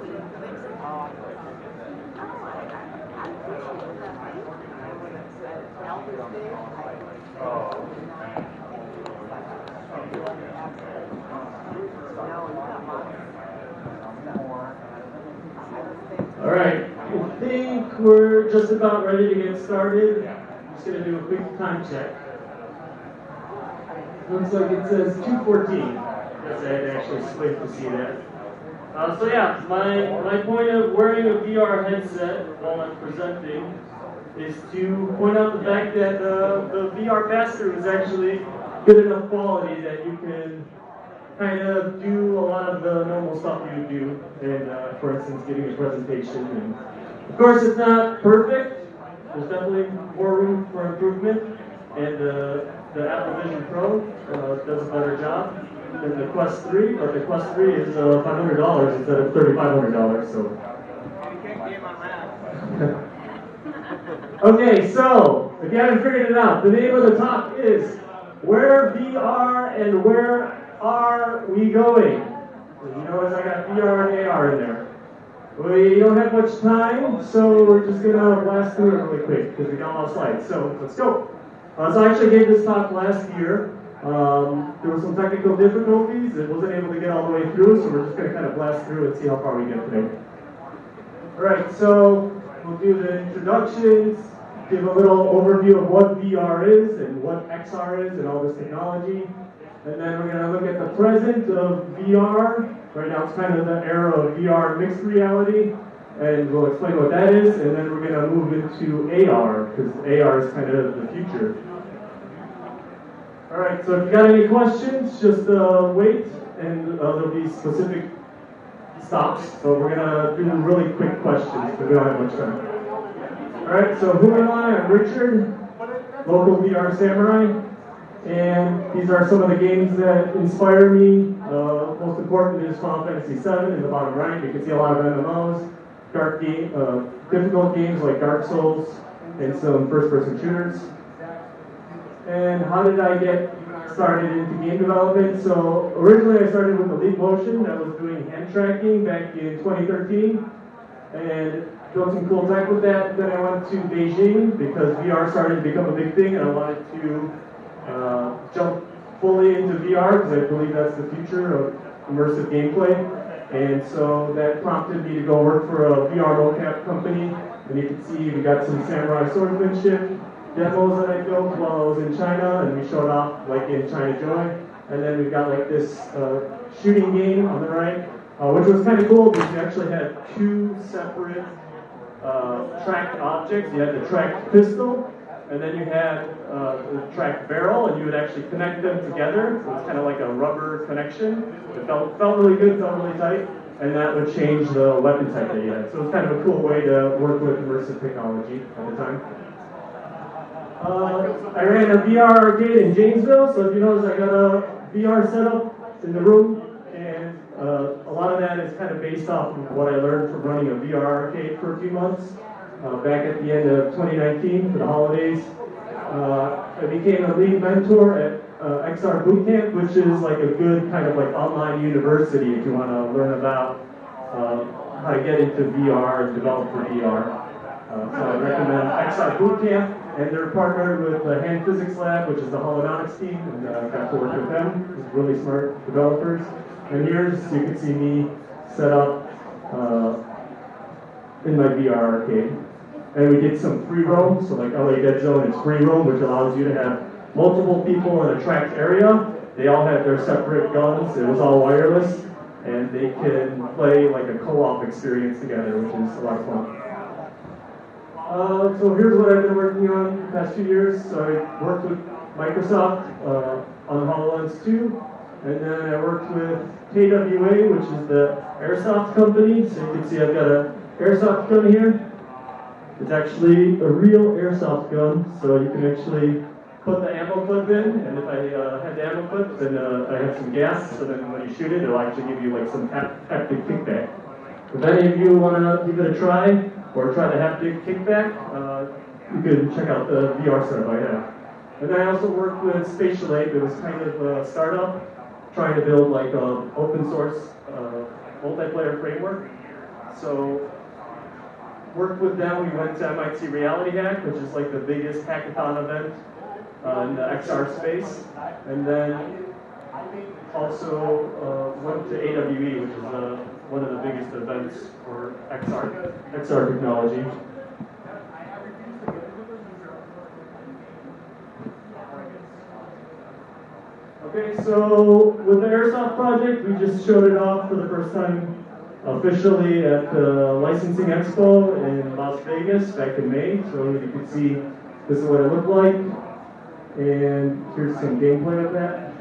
All right, I think we're just about ready to get started. I'm just going to do a quick time check. Looks like it says 2:14. I guess I had to actually squint to see that. So yeah, my point of wearing a VR headset while I'm presenting is to point out the fact that the VR pass-through is actually good enough quality that you can kind of do a lot of the normal stuff you would do, and for instance, giving a presentation. And of course, it's not perfect. There's definitely more room for improvement, and the Apple Vision Pro does a better job than the Quest 3, but the Quest 3 is $500 instead of $3,500. So. Okay, so if you haven't figured it out, the name of the talk is Where VR and Where Are We Going? You notice I got VR and AR in there. We don't have much time, so we're just going to blast through it really quick because we got all slides. So let's go. So I actually gave this talk last year. There were some technical difficulties. It wasn't able to get all the way through, so we're just going to kind of blast through and see how far we get today. All right, so we'll do the introductions, give a little overview of what VR is and what XR is and all this technology. And then we're going to look at the present of VR. Right now it's kind of the era of VR mixed reality, and we'll explain what that is. And then we're going to move into AR, because AR is kind of the future. All right, so if you got any questions, just wait, and there'll be specific stops. So we're going to do really quick questions, because we don't have much time. All right, so who am I? I'm Richard, local VR samurai. And these are some of the games that inspire me. Most important is Final Fantasy VII in the bottom right. You can see a lot of MMOs, difficult games like Dark Souls, and some first-person shooters. And how did I get started into game development? So originally I started with the Leap Motion that was doing hand tracking back in 2013, and built some cool tech with that. Then I went to Beijing because VR started to become a big thing, and I wanted to jump fully into VR because I believe that's the future of immersive gameplay. And so that prompted me to go work for a VR mocap company. And you can see we got some samurai swordsmanship demos that I built while I was in China, and we showed off like in China Joy. And then we've got like this shooting game on the right, which was kind of cool because you actually had two separate tracked objects. You had the tracked pistol, and then you had the tracked barrel, and you would actually connect them together. So it's kind of like a rubber connection. It felt really good, felt really tight, and that would change the weapon type that you had. So it was kind of a cool way to work with immersive technology at the time. I ran a VR arcade in Janesville, so if you notice I got a VR setup in the room, and a lot of that is kind of based off of what I learned from running a VR arcade for a few months. Back at the end of 2019 for the holidays. I became a lead mentor at XR Bootcamp, which is like a good kind of like online university if you want to learn about how to get into VR and develop for VR. So I recommend XR Bootcamp, and they're partnered with the Hand Physics Lab, which is the holonautics team, and I got to work with them. It's really smart developers. And here's, you can see me set up in my VR arcade. And we did some free roam, so like LA Dead Zone is free roam, which allows you to have multiple people in a tracked area. They all had their separate guns, it was all wireless, and they can play like a co-op experience together, which is a lot of fun. So here's what I've been working on the past few years. So I worked with Microsoft on HoloLens 2, and then I worked with KWA, which is the airsoft company. So you can see I've got an airsoft gun here. It's actually a real airsoft gun, so you can actually put the ammo clip in, and if I had the ammo clip, then I have some gas, so then when you shoot it, it'll actually give you like some haptic kickback. If any of you want to give it a try, or try the haptic kickback, you can check out the VR setup I have. And then I also worked with Spatial Ape. It was kind of a startup, trying to build like an open source multiplayer framework. So worked with them. We went to MIT Reality Hack, which is like the biggest hackathon event in the XR space, and then also went to AWE, which is one of the biggest events for XR technology. Okay, so with the Airsoft project, we just showed it off for the first time officially at the Licensing Expo in Las Vegas back in May. So you can see this is what it looked like. And here's some gameplay of that.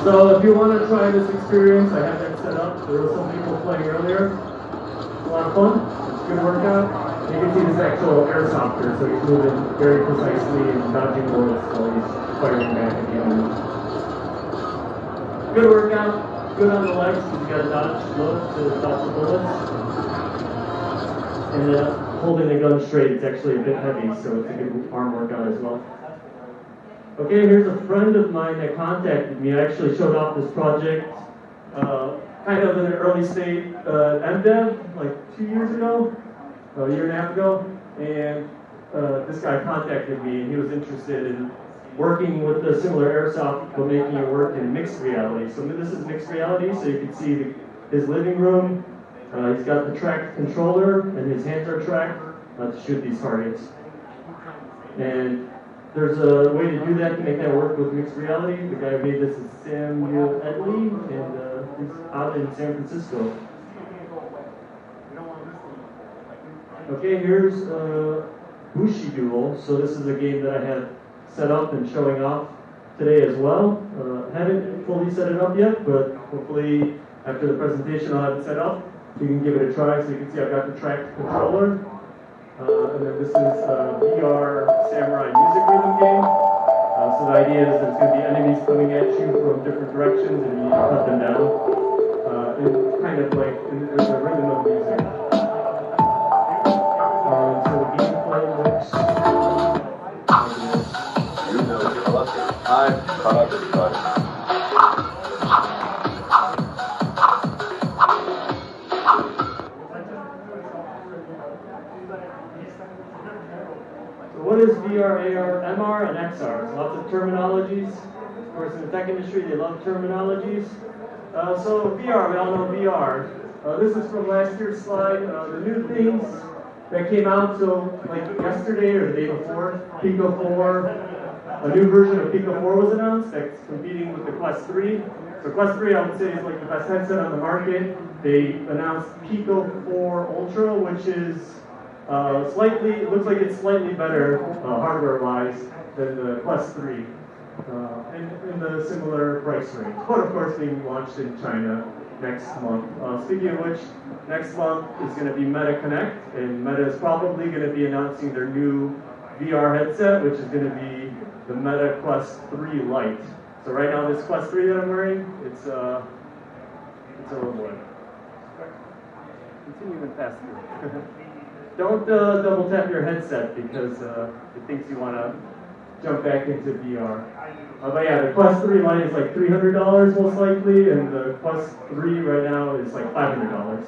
So if you want to try this experience, I have that set up. There were some people playing earlier. It's a lot of fun. It's a good workout. You can see this actual airsofter, so he's moving very precisely and dodging bullets while he's firing back at the enemy. Good workout. Good on the legs because you got to dodge low to dodge the bullets. And holding the gun straight, it's actually a bit heavy, so it's a good arm workout as well. Okay, here's a friend of mine that contacted me. I actually showed off this project kind of in an early state MDev, like 2 years ago, a year and a half ago. And this guy contacted me, and he was interested in working with a similar airsoft, but making it work in mixed reality. So this is mixed reality, so you can see his living room. He's got the tracked controller, and his hands are tracked to shoot these targets. And there's a way to do that, to make that work with mixed reality. The guy who made this is Samuel Edley, and he's out in San Francisco. Okay, here's Bushi Duel. So this is a game that I have set up and showing off today as well. Haven't fully set it up yet, but hopefully after the presentation I'll have it set up. You can give it a try. So you can see I've got the tracked controller. And then this is VR Samurai music rhythm game. So the idea is there's going to be enemies coming at you from different directions, and you need to cut them down. And kind of like there's a rhythm of music. So the gameplay looks like this. What is VR, AR, MR, and XR? There's lots of terminologies. Of course, in the tech industry, they love terminologies. So VR, we all know VR. This is from last year's slide. The new things that came out, so like yesterday or the day before, Pico 4, a new version of Pico 4 was announced that's competing with the Quest 3. So Quest 3, I would say, is like the best headset on the market. They announced Pico 4 Ultra, which is it looks like it's slightly better hardware-wise than the Quest 3, in the similar price range. But of course, being launched in China next month. Speaking of which, next month is going to be Meta Connect, and Meta is probably going to be announcing their new VR headset, which is going to be the Meta Quest 3 Lite. So right now, this Quest 3 that I'm wearing, it's a little boy. Continue and pass through. Don't double tap your headset because it thinks you want to jump back into VR. But yeah, the Quest 3 Lite is like $300 most likely, and the Quest 3 right now is like $500.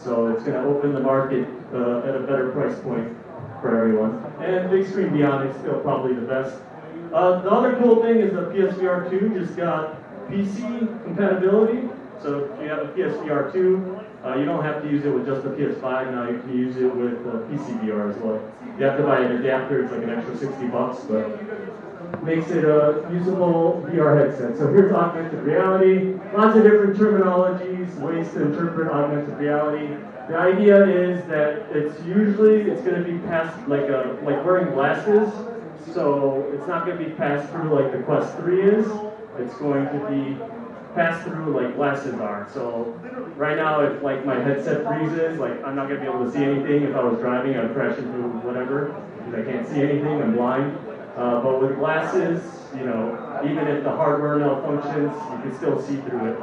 So it's going to open the market at a better price point for everyone. And Big Screen Beyond is still probably the best. The other cool thing is the PSVR 2 just got PC compatibility. So if you have a PSVR 2, you don't have to use it with just the PS5. Now you can use it with PCVR as well. You have to buy an adapter. It's like an extra $60, but makes it a usable VR headset. So here's augmented reality. Lots of different terminologies, ways to interpret augmented reality. The idea is that it's going to be passed like wearing glasses. So it's not going to be passed through like the Quest 3 is. It's going to be passed through like glasses are. So right now, if like my headset freezes, like I'm not going to be able to see anything. If I was driving, I'd crash into whatever because I can't see anything. I'm blind. But with glasses, even if the hardware malfunctions, you can still see through it.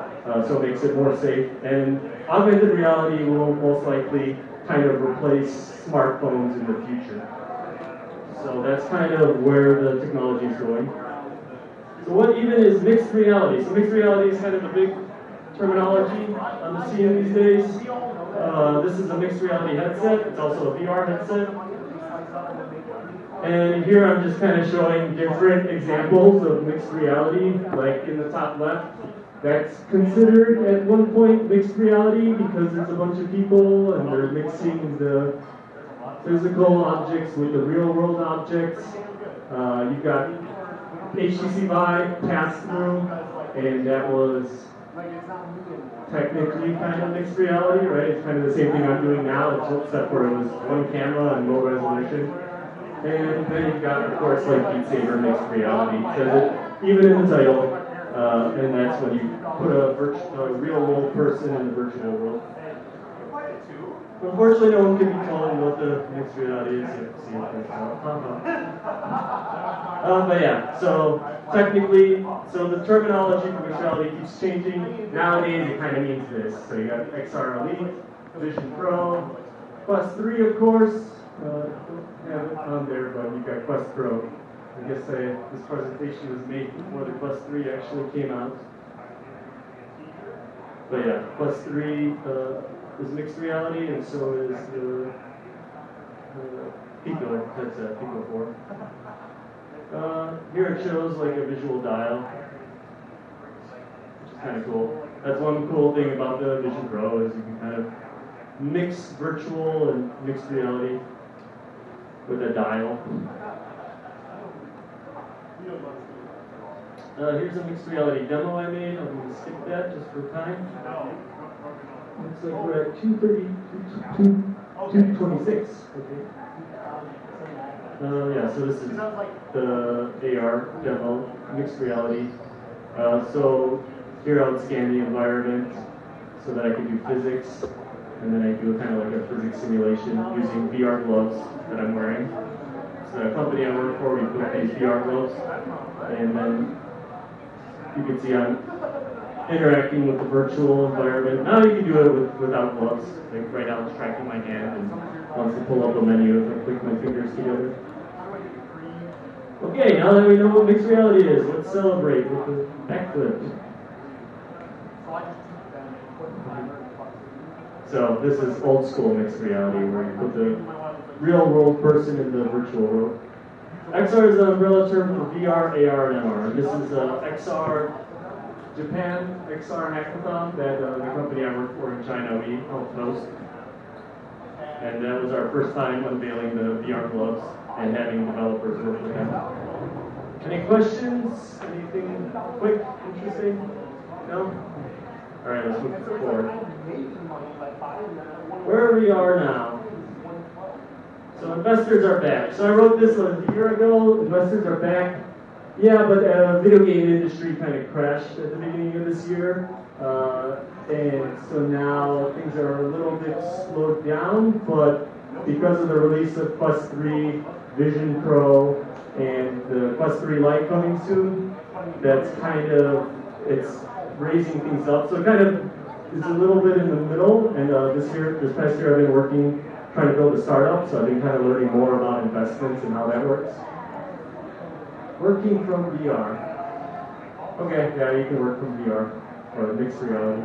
So it makes it more safe. And augmented reality will most likely kind of replace smartphones in the future. So that's kind of where the technology is going. So what even is mixed reality? So mixed reality is kind of a big terminology on the scene these days. This is a mixed reality headset. It's also a VR headset. And here I'm just kind of showing different examples of mixed reality, like in the top left. That's considered at one point mixed reality because it's a bunch of people and they're mixing the physical objects with the real world objects. You've got HTC Vive pass-through, and that was technically kind of mixed reality, right? It's kind of the same thing I'm doing now, except for it was one camera and low resolution. And then you've got, of course, like Beat Saber mixed reality, because even in the title, and that's when you put a real world person in the virtual world. Unfortunately, no one can be told what the mixed reality is. You have to see it but yeah, so technically, so the terminology for mixed reality keeps changing. Nowadays, it kind of means this. So you got XR Elite, Vision Pro, Quest 3, of course. Don't have it on there, but you've got Quest Pro. I guess this presentation was made before the Quest 3 actually came out. But yeah, Quest 3 is mixed reality, and so is the Pico headset, Pico 4. Here it shows like a visual dial, which is kind of cool. That's one cool thing about the Vision Pro is you can kind of mix virtual and mixed reality with a dial. Here's a mixed reality demo I made. I'm going to skip that just for time. Looks like we're at 226. Okay. Yeah, so this is the AR demo, mixed reality. So here I would scan the environment so that I could do physics, and then I do kind of like a physics simulation using VR gloves that I'm wearing. So the company I work for, we built these VR gloves, and then you can see I'm interacting with the virtual environment. Now you can do it without gloves. Like right now it's tracking my hand, and wants to pull up a menu if I click my fingers together. Okay, now that we know what mixed reality is, let's celebrate with the backflip. So this is old school mixed reality, where you put the real world person in the virtual world. XR is an umbrella term for VR, AR, and MR. This is XR Japan XR Hackathon that the company I work for in China, we helped host. And that was our first time unveiling the VR gloves and having developers work with them. Any questions? Anything quick, interesting? No? Alright, let's move forward. Where we are now. So investors are back. So I wrote this a year ago. Investors are back. Yeah, but the video game industry kind of crashed at the beginning of this year. And so now things are a little bit slowed down, but because of the release of Quest 3, Vision Pro, and the Quest 3 Lite coming soon, that's kind of, it's raising things up. So it kind of is a little bit in the middle, and this past year I've been working, trying to build a startup, so I've been kind of learning more about investments and how that works. Working from VR. Okay, yeah, you can work from VR, or mixed reality.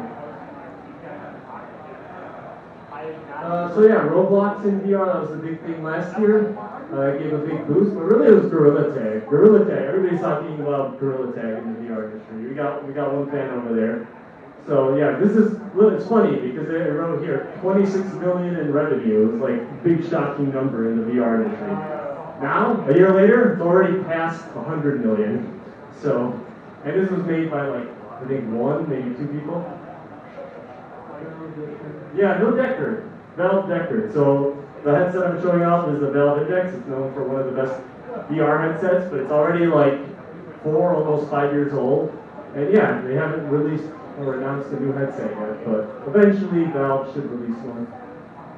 So yeah, Roblox in VR, that was a big thing last year. I gave a big boost, but really it was Gorilla Tag. Gorilla Tag, everybody's talking about Gorilla Tag in the VR industry. We got one fan over there. So yeah, it's funny because they wrote here 26 million in revenue. It's like a big shocking number in the VR industry. Now, a year later, it's already past 100 million. So, and this was made by like, I think one, maybe two people. Yeah, no Deckard. Valve Deckard. So the headset I'm showing off is the Valve Index. It's known for one of the best VR headsets, but it's already like 4, almost 5 years old. And yeah, they haven't released or announced a new headset yet, but eventually Valve should release one.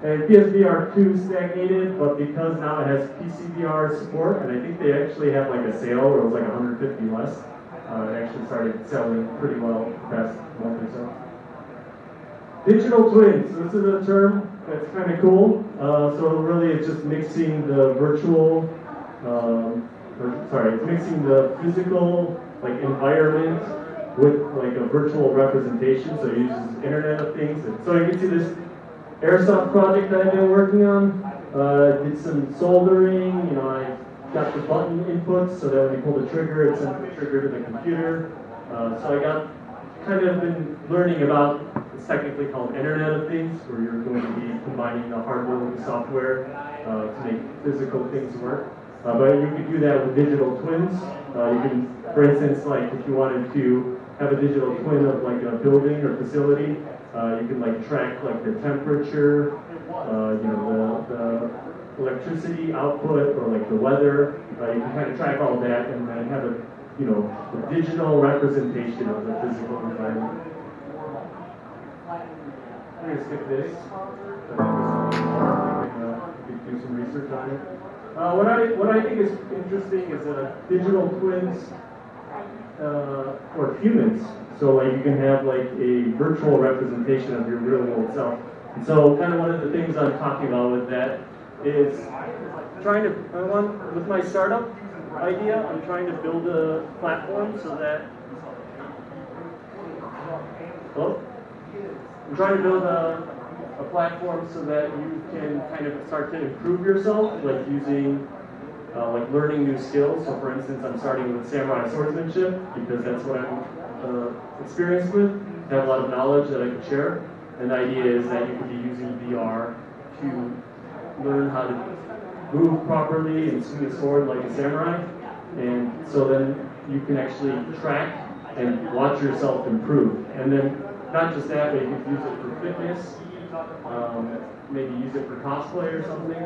And PSVR 2 stagnated, but because now it has PCVR support, and I think they actually have like a sale where it was like 150 less, it actually started selling pretty well the past month or so. Digital twins, this is a term that's kind of cool. So really it's just mixing the virtual it's mixing the physical like environment with like a virtual representation. So it uses Internet of Things. And so you can see this airsoft project that I've been working on. Did some soldering. You know, I got the button inputs so that when you pull the trigger, it sends the trigger to the computer. So I got kind of been learning about, it's technically called Internet of Things, where you're going to be combining the hardware with the software to make physical things work. But you can do that with digital twins. You can, for instance, like if you wanted to have a digital twin of like a building or facility, you can like track like the temperature, you know, the electricity output or like the weather. You can kind of track all that and then have a, you know, a digital representation of the physical environment. I'm going to skip this. You can do some research on it. What I think is interesting is digital twins for humans. So like you can have like a virtual representation of your real world self. And so kind of one of the things I'm talking about with that is trying to, with my startup idea, I'm trying to build a platform so that, I'm trying to build a platform so that you can kind of start to improve yourself, like using, like learning new skills. So for instance, I'm starting with samurai swordsmanship because that's what I'm experienced with. I have a lot of knowledge that I can share. And the idea is that you could be using VR to learn how to move properly and swing a sword like a samurai. And so then you can actually track and watch yourself improve. And then not just that, but you can use it for fitness, maybe use it for cosplay or something.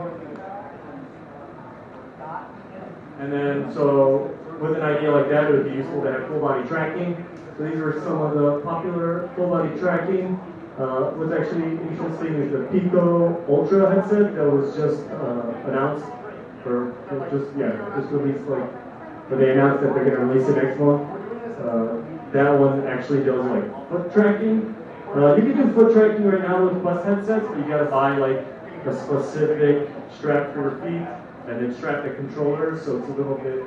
And then, so with an idea like that, it would be useful to have full body tracking. So these are some of the popular full body tracking. What's actually interesting is the Pico Ultra headset that was just announced, or just released, like, but they announced that they're going to release it next month. That one actually does like foot tracking. You can do foot tracking right now with Quest headsets, but you got to buy like a specific strap for your feet and then strap the controller, so it's a little bit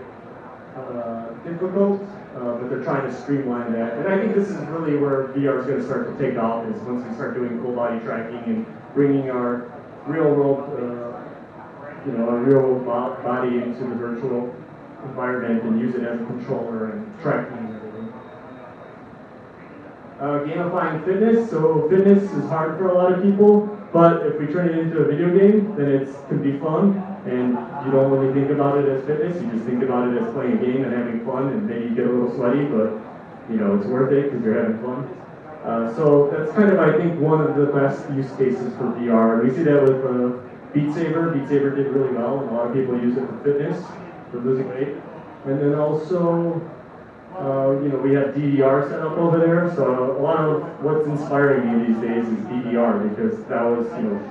difficult, but they're trying to streamline that. And I think this is really where VR is going to start to take off, is once we start doing full body tracking and bringing our real world, our real world body into the virtual environment and use it as a controller and tracking and everything. Gamifying fitness. So fitness is hard for a lot of people, but if we turn it into a video game, then it can be fun. And you don't really think about it as fitness, you just think about it as playing a game and having fun, and maybe you get a little sweaty, but it's worth it because you're having fun. So that's kind of, I think, one of the best use cases for VR. We see that with Beat Saber. Beat Saber did really well, and a lot of people use it for fitness, for losing weight. And then also, we have DDR set up over there, so a lot of what's inspiring me these days is DDR, because that was,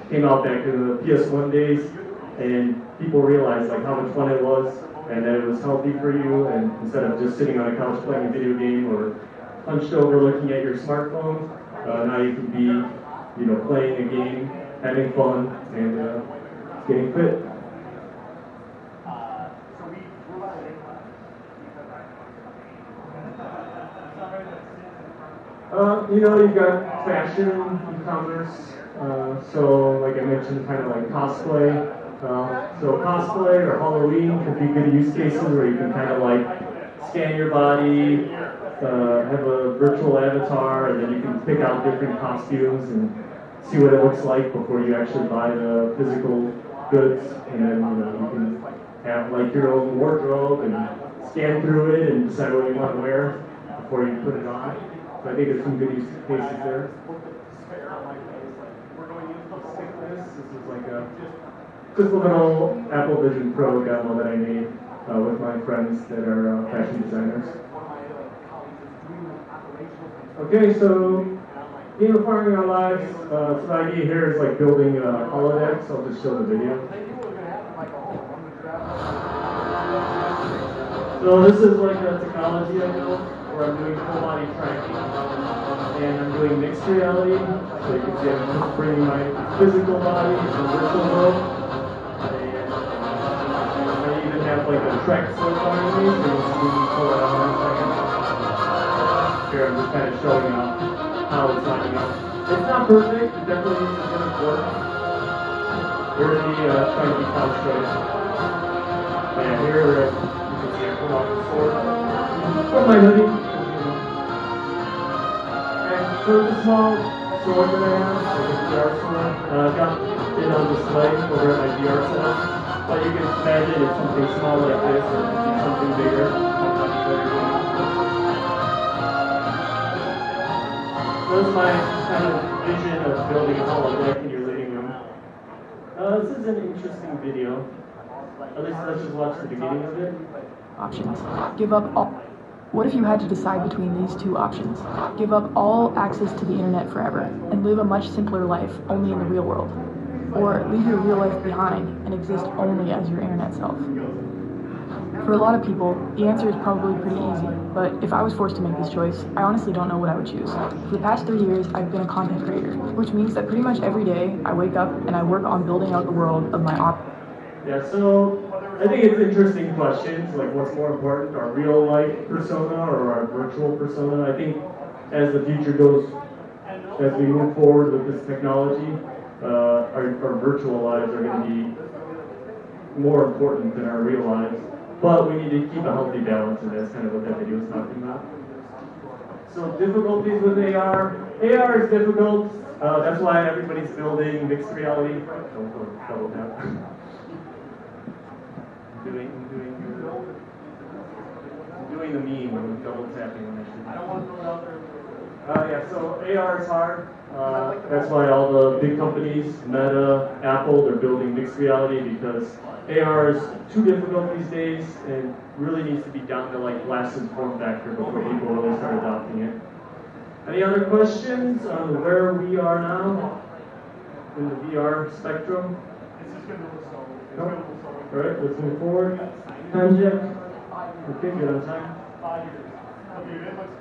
came out back in the PS1 days, and people realized like how much fun it was, and that it was healthy for you, and instead of just sitting on a couch playing a video game or hunched over looking at your smartphone, now you can be, playing a game, having fun, and getting fit. You've got fashion, e-commerce, so like I mentioned, kind of like cosplay. So cosplay or Halloween could be good use cases where you can kind of like scan your body, have a virtual avatar, and then you can pick out different costumes and see what it looks like before you actually buy the physical goods. And then you can have like your own wardrobe and scan through it and decide what you want to wear before you put it on. So I think there's some good use cases there. This is like just a little Apple Vision Pro demo that I made with my friends that are fashion designers. Okay, so gamifying our lives. So the idea here is like building a holodeck. So I'll just show the video. So this is like a technology I built where I'm doing full body tracking and I'm doing mixed reality. So you can see I'm bringing my physical body to the virtual world. I even have like track so far anyways, so we'll see if we can pull it out in a second. Here I'm just kind of showing off how it's lining up. It's not perfect, it definitely needs a bit of work. We're going to be trying to be couch choice. And here you can see I pull out the sword from my hoodie. And so it's a small sword that I have, like a VR sword. I've got it on display over at my VR center. But you can imagine it's something small like this, or something bigger. That's my kind of vision of building a holodeck in your living room. This is an interesting video. At least let's just watch the beginning of it. Options. Give up all. What if you had to decide between these two options? Give up all access to the internet forever and live a much simpler life only in the real world. Or leave your real life behind and exist only as your internet self. For a lot of people, the answer is probably pretty easy, but if I was forced to make this choice, I honestly don't know what I would choose. For the past 3 years, I've been a content creator, which means that pretty much every day I wake up and I work on building out the world of my Yeah, so I think it's interesting questions, like what's more important, our real life persona or our virtual persona. I think as the future goes, as we move forward with this technology, our virtual lives are going to be more important than our real lives. But we need to keep a healthy balance, and that's kind of what that video is talking about. So difficulties with AR. AR is difficult. That's why everybody's building mixed reality. Don't go double tap. Doing the meme when double tapping when I should. I don't want to throw it out there. Yeah, so AR is hard. That's why all the big companies, Meta, Apple, they're building mixed reality because AR is too difficult these days and really needs to be down to like glasses form factor before people really start adopting it. Any other questions on where we are now in the VR spectrum? No? All right, let's move forward. Time check. Okay, good on time.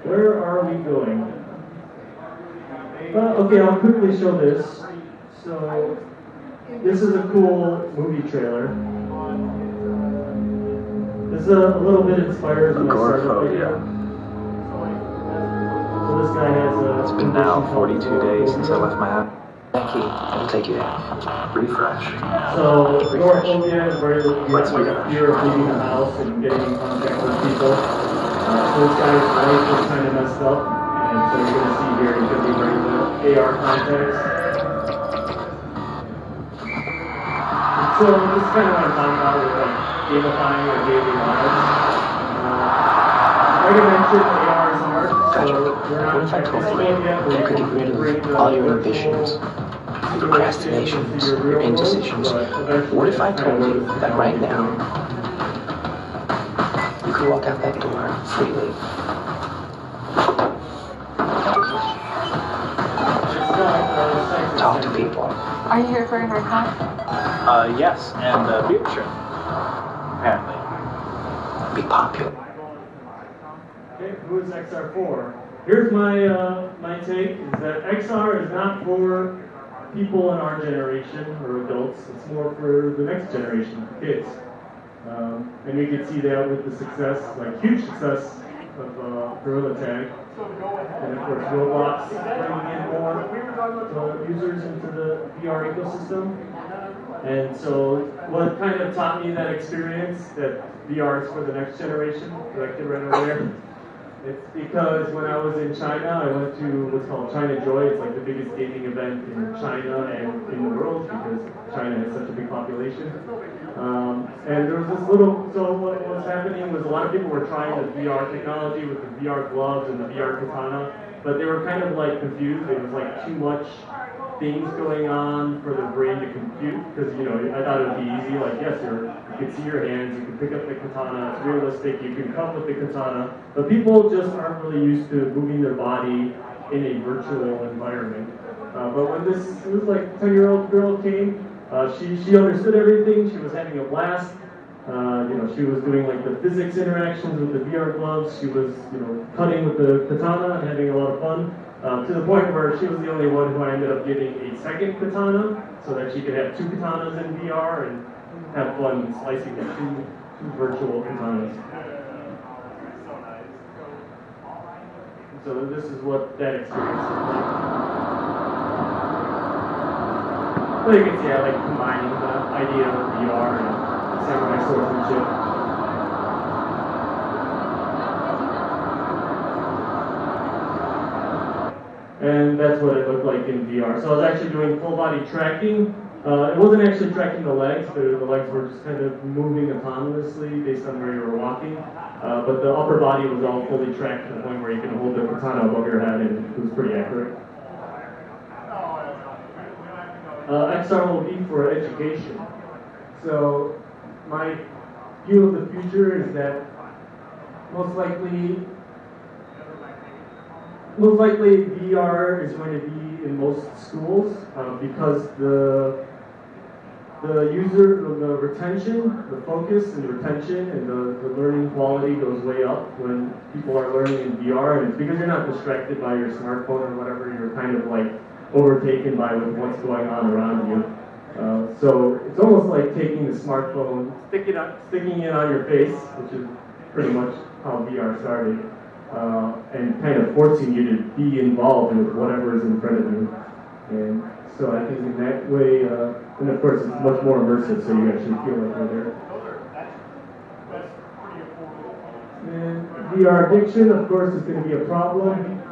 Where are we going? Okay, I'll quickly show this. So, this is a cool movie trailer. This is a little bit inspired from my startup video. So this guy has a... It's been now 42 days since I left my house. Key. It'll take you there. Refresh. So, agoraphobia is where you have like a fear of leaving the house and getting in contact with people. So this guy's life is kind of messed up, and so you're going to see here he's going to be wearing the AR contacts. And so this is kind of what I'm talking about with like gamifying our daily lives. Like I mentioned, AR is hard, so we're not what if I told you could get rid of all your ambitions, procrastinations, your indecisions? What if I told you that right now you could walk out that door freely? Talk to people. Are you here for a haircut? Yes, and a beard trim. Apparently. Be popular. Okay, who is XR4? Here's my take, is that XR is not for people in our generation or adults, it's more for the next generation, kids. And we could see that with the success, like huge success of Gorilla Tag. And of course Roblox bringing in more users into the VR ecosystem. And so what kind of taught me that experience, that VR is for the next generation, directed right over there? It's because when I was in China, I went to what's called China Joy. It's like the biggest gaming event in China and in the world because China has such a big population. And there was this little, so what was happening was a lot of people were trying the VR technology with the VR gloves and the VR katana, but they were kind of like confused. It was like too much things going on for the brain to compute, because I thought it would be easy, like yes, you can see your hands, you can pick up the katana, it's realistic, you can cut with the katana, but people just aren't really used to moving their body in a virtual environment. But when this was like 10-year-old girl came, she understood everything, she was having a blast. She was doing like the physics interactions with the VR gloves, she was cutting with the katana and having a lot of fun. To the point where she was the only one who I ended up giving a second katana so that she could have two katanas in VR and have fun slicing the two virtual katanas. So this is what that experience is like. But you can see I like combining the idea of VR and samurai swordsmanship. And that's what it looked like in VR. So I was actually doing full body tracking. It wasn't actually tracking the legs, but the legs were just kind of moving autonomously based on where you were walking. But the upper body was all fully tracked to the point where you can hold the katana above your head, and it was pretty accurate. XR will be for education. So my view of the future is that most likely VR is going to be in most schools because the retention, the focus and retention and the learning quality goes way up when people are learning in VR, and it's because you're not distracted by your smartphone or whatever, you're kind of like overtaken by what's going on around you. So it's almost like taking the smartphone, sticking it on your face, which is pretty much how VR started, and kind of forcing you to be involved with whatever is in front of you. And so I think in that way, and of course it's much more immersive, so you actually feel like you're there. And VR addiction, of course, is going to be a problem.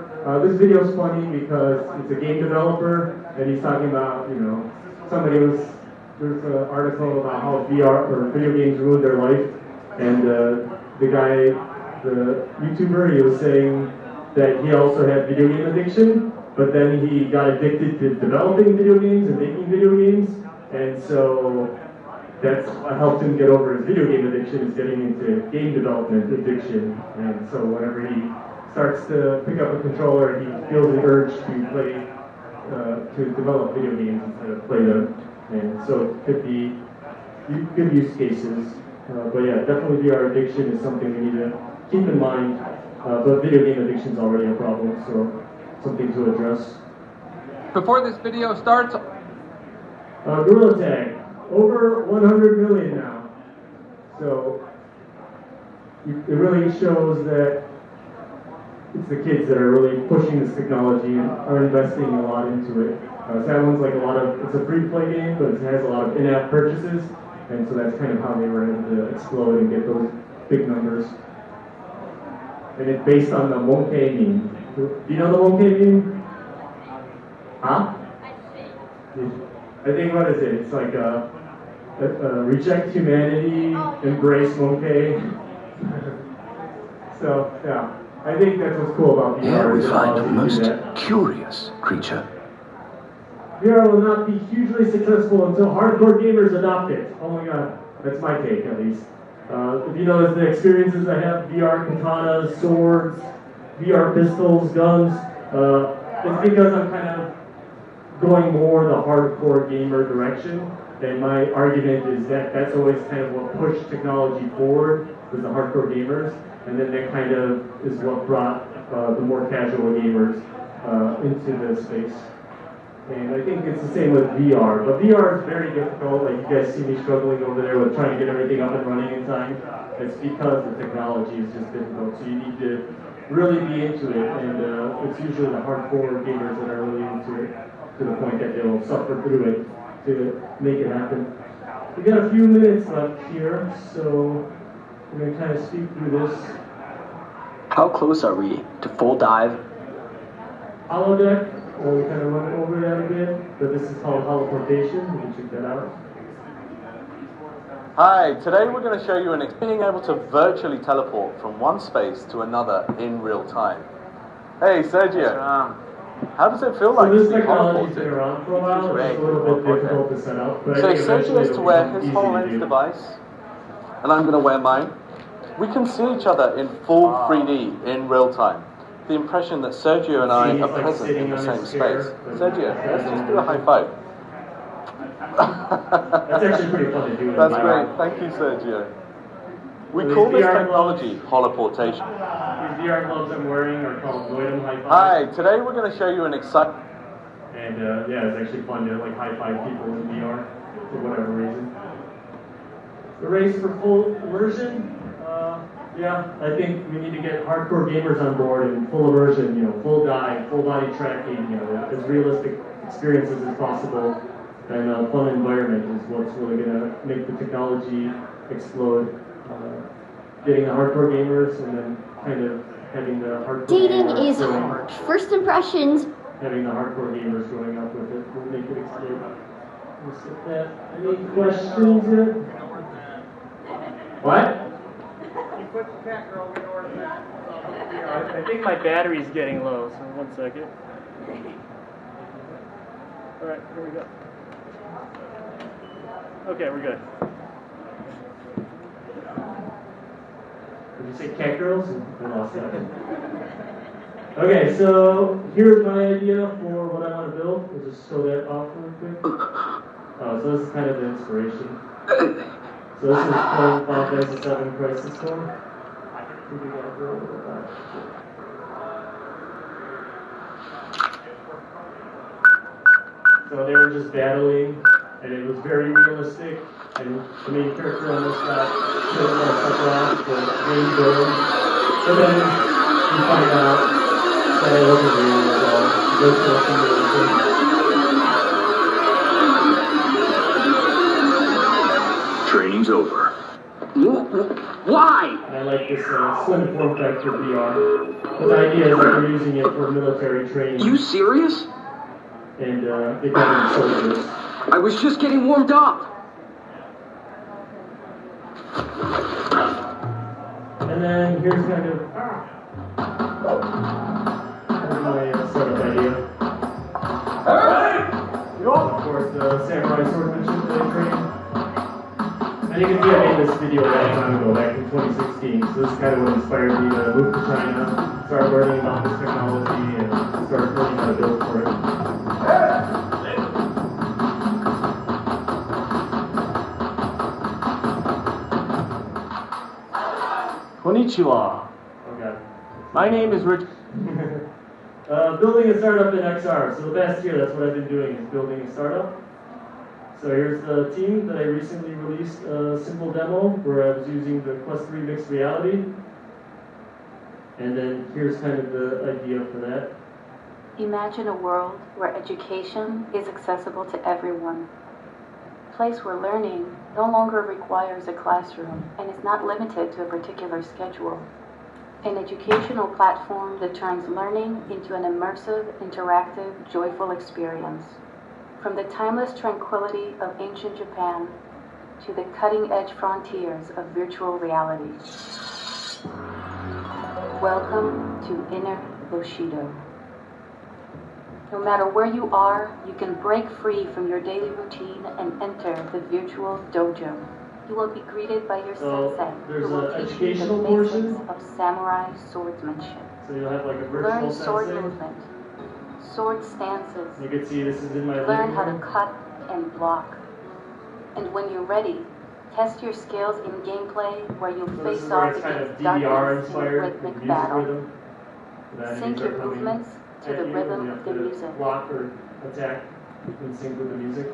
This video is funny because it's a game developer, and he's talking about, there's an article about how VR or video games ruined their life, and the guy, the YouTuber, he was saying that he also had video game addiction, but then he got addicted to developing video games and making video games, and so that's what helped him get over his video game addiction, is getting into game development addiction. And so whenever he starts to pick up a controller, he feels an urge to play, to develop video games instead of play them. And so it could be good use cases. But yeah, definitely VR addiction is something we need to keep in mind. But video game addiction is already a problem, so something to address. Before this video starts, Gorilla Tag, over 100 million now. So it really shows that it's the kids that are really pushing this technology and are investing a lot into it. So that one's like it's a free-to-play game, but it has a lot of in-app purchases, and so that's kind of how they were able to explode and get those big numbers. And it's based on the Monkey meme. Do you know the Monkey meme? Huh? I think, what is it? It's like reject humanity, embrace Monkey. So, yeah. I think that's what's cool about VR. Here we find a most curious creature. VR will not be hugely successful until hardcore gamers adopt it. Oh my god, that's my take at least. If you notice the experiences I have, VR katanas, swords, VR pistols, guns, it's because I'm kind of going more the hardcore gamer direction. And my argument is that that's always kind of what pushed technology forward, was the hardcore gamers. And then that kind of is what brought the more casual gamers into the space. And I think it's the same with VR. But VR is very difficult. Like, you guys see me struggling over there with trying to get everything up and running in time. It's because the technology is just difficult. So you need to really be into it. And it's usually the hardcore gamers that are really into it, to the point that they'll suffer through it to make it happen. We got a few minutes left here, so I'm going to kind of speed through this. How close are we to full dive? Holodeck, we kind of went over that a bit, but this is called holoportation. You can check that out. hi, today we're going to show you being able to virtually teleport from one space to another in real time. Hey, Sergio. How does it feel like So this to be technology's been holoported? around for a while. It's a little bit difficult to set up. But So I think Sergio eventually is to it'll wear become his easy to HoloLens do. device, and I'm going to wear mine. We can see each other in full 3D in real time. The impression that Sergio and I He's are like present sitting in the on same his chair, space. but- Sergio, let's just do a high five. That's actually pretty fun to do. in That's VR. great. Thank you, Sergio. We So call these this VR technology holoportation. These VR gloves I'm wearing are called Goitum High Five. Hi, today we're going to show you an exciting... And yeah, it's actually fun to like high five people in VR for whatever reason. The race for full immersion. Yeah, I think we need to get hardcore gamers on board and full immersion, full dive, full body tracking, as realistic experiences as possible, and a fun environment is what's really going to make the technology explode. Getting the hardcore gamers and then kind of having the hardcore Dating gamers is hard. First impressions. Having the hardcore gamers growing up with it will make it explode. Any questions yet? What? I think my battery's getting low, so 1 second. Alright, here we go. Okay, we're good. Did you say cat girls? I lost that. Okay, so here's my idea for what I want to build. We'll just show that off real quick. So this is kind of the inspiration. So this is Final Fantasy VII Crisis Core. So they were just battling, and it was very realistic. And the main character on this got killed by a sucker off the main villain. But then you find out that it wasn't real at all. It goes to a simulation. Training's over. Why? And I like this slim form factor VR. But the idea is that we're using it for military training. You serious? And becoming soldiers. I was just getting warmed up. And then here's kind of my startup idea. Of course, the samurai swordsmanship that I trained. And you can see I made this video a long time ago, back in 2016. So this is kind of what inspired me to move to China, start learning about this technology, and start learning how to build for it. Konnichiwa. Okay. My name is Rich. Building a startup in XR. So the past year, that's what I've been doing, is building a startup. So here's the team that I recently released a simple demo where I was using the Quest 3 mixed reality. And then here's kind of the idea for that. Imagine a world where education is accessible to everyone. A place where learning no longer requires a classroom and is not limited to a particular schedule. An educational platform that turns learning into an immersive, interactive, joyful experience. From the timeless tranquility of ancient Japan to the cutting-edge frontiers of virtual reality. Welcome to Inner Bushido. No matter where you are, you can break free from your daily routine and enter the virtual dojo. You will be greeted by your sensei, there's who will an teach you the educational basics portion. of samurai swordsmanship. So you'll have like a virtual Learn sword sensei. movement, sword stances. You can see this is in my Learn living how to room. cut and block. And when you're ready, test your skills in gameplay where you'll So this face is where off it's kind of against DDR darkness in a inspired, rhythmic music battle. rhythm. Then Sync these are your coming movements to at the you, rhythm and you of have the to music. block or attack in sync with the music.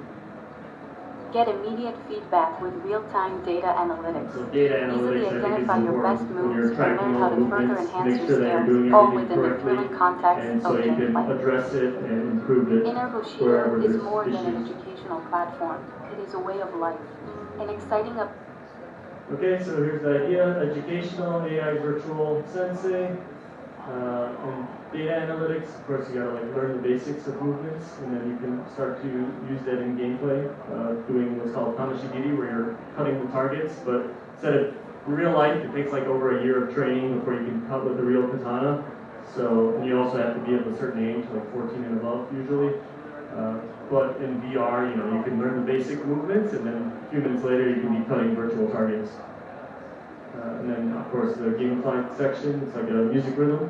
Get immediate feedback with real-time data analytics. So data Easily analytics, I think, is identify your best important when moves you're and tracking learn all how the to further movements, enhance make your sure that you're skills, doing all everything within the correctly, thrilling context and of so you can gameplay. address it and improve it Inner wherever Bushido is there's more than an issues. educational platform. It is a way of life. An exciting Okay, so here's the idea: educational AI virtual sensei, and data analytics. Of course, you gotta learn the basics of movements, and then you can start to use that in gameplay, doing what's called tamashigiri, where you're cutting the targets. But instead of in real life, it takes like over a year of training before you can cut with a real katana. So, and you also have to be of a certain age, like 14 and above usually. But in VR, you can learn the basic movements, and then a few minutes later, you can be cutting virtual targets. And then, of course, the gameplay section, it's like a music rhythm.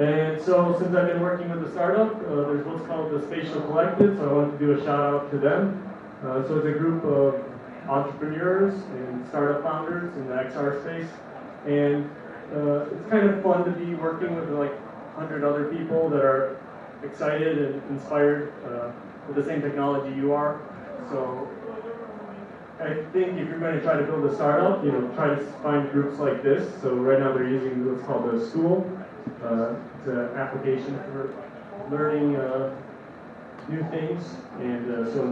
And so, since I've been working with the startup, there's what's called the Spatial Collective, so I wanted to do a shout out to them. So it's a group of entrepreneurs and startup founders in the XR space. And it's kind of fun to be working with like 100 other people that are excited and inspired with the same technology you are. So I think if you're going to try to build a startup, try to find groups like this. So right now they're using what's called a school. It's an application for learning new things. And so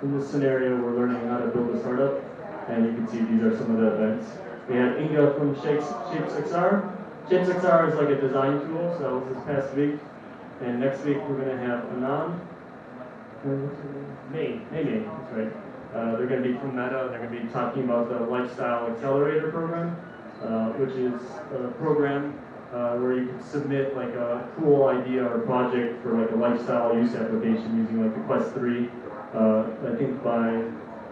in this scenario, we're learning how to build a startup. And you can see these are some of the events. We have Inga from Shapes-XR. Shapes-XR is like a design tool, so that was this past week. And next week we're going to have Anand. May, that's right. They're going to be from Meta. They're going to be talking about the Lifestyle Accelerator Program, which is a program where you can submit like a cool idea or project for like a lifestyle use application using like the Quest 3. I think by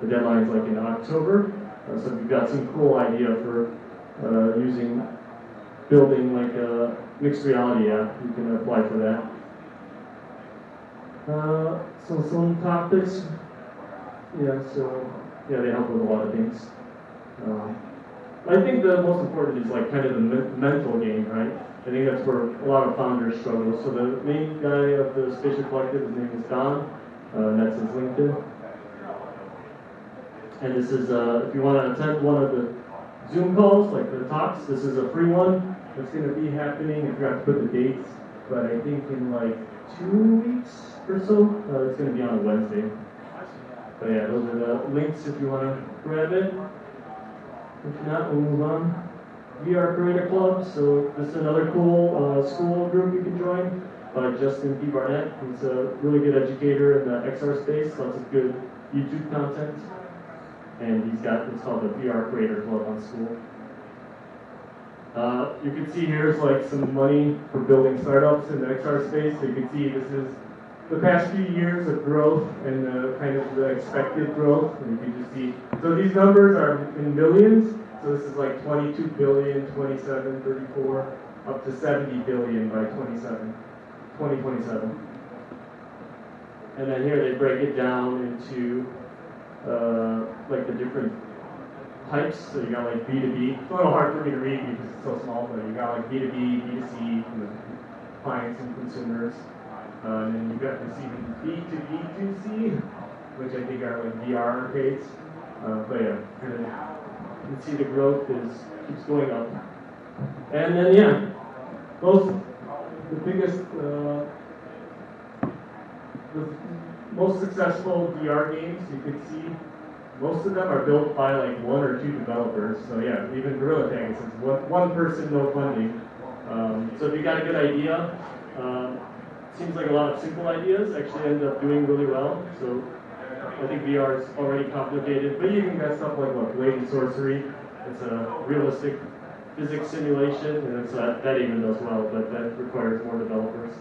the deadline's like in October. So if you've got some cool idea for building like a mixed reality app, you can apply for that. So some topics. They help with a lot of things. I think the most important is like kind of the mental game, right? I think that's where a lot of founders struggle. So the main guy of the Spatial Collective, his name is Don, and that's his LinkedIn. And this is, if you want to attend one of the Zoom calls, like the talks, this is a free one. It's going to be happening, I forgot to put the dates, but I think in like 2 weeks or so, it's going to be on a Wednesday. But yeah, those are the links if you want to grab it. If not, we'll move on. VR Creator Club, so this is another cool school group you can join by Justin P. Barnett. He's a really good educator in the XR space, lots of good YouTube content. And he's got what's called the VR Creator Club on school. You can see here's like some money for building startups in the XR space. So you can see this is the past few years of growth and kind of the expected growth. And you can just see, so these numbers are in millions. So this is like 22 billion, 27, 34, up to 70 billion by 2027. And then here they break it down into like the different types. So you got like B2B. It's a little hard for me to read because it's so small, but you got like B2B, B2C, clients and consumers. And then you got this even B2B2C, which I think are like VR arcades. But yeah, you can see the growth keeps going up. And then the biggest, the most successful VR games you can see, most of them are built by like 1 or 2 developers. So yeah, even Gorilla Tag says one person, no funding. So if you got a good idea, seems like a lot of simple ideas actually end up doing really well. So I think VR is already complicated, but you can get stuff like Blade and Sorcery. It's a realistic physics simulation, and that even does well, but that requires more developers.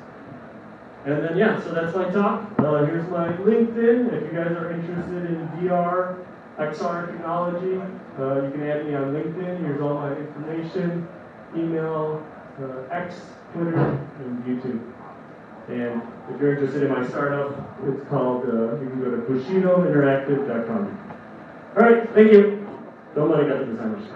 And then so that's my talk. Here's my LinkedIn. If you guys are interested in VR, XR technology, you can add me on LinkedIn. Here's all my information, email, X, Twitter, and YouTube. And if you're interested in my startup, it's called, you can go to bushinointeractive.com. All right, thank you. Don't let it get the designers.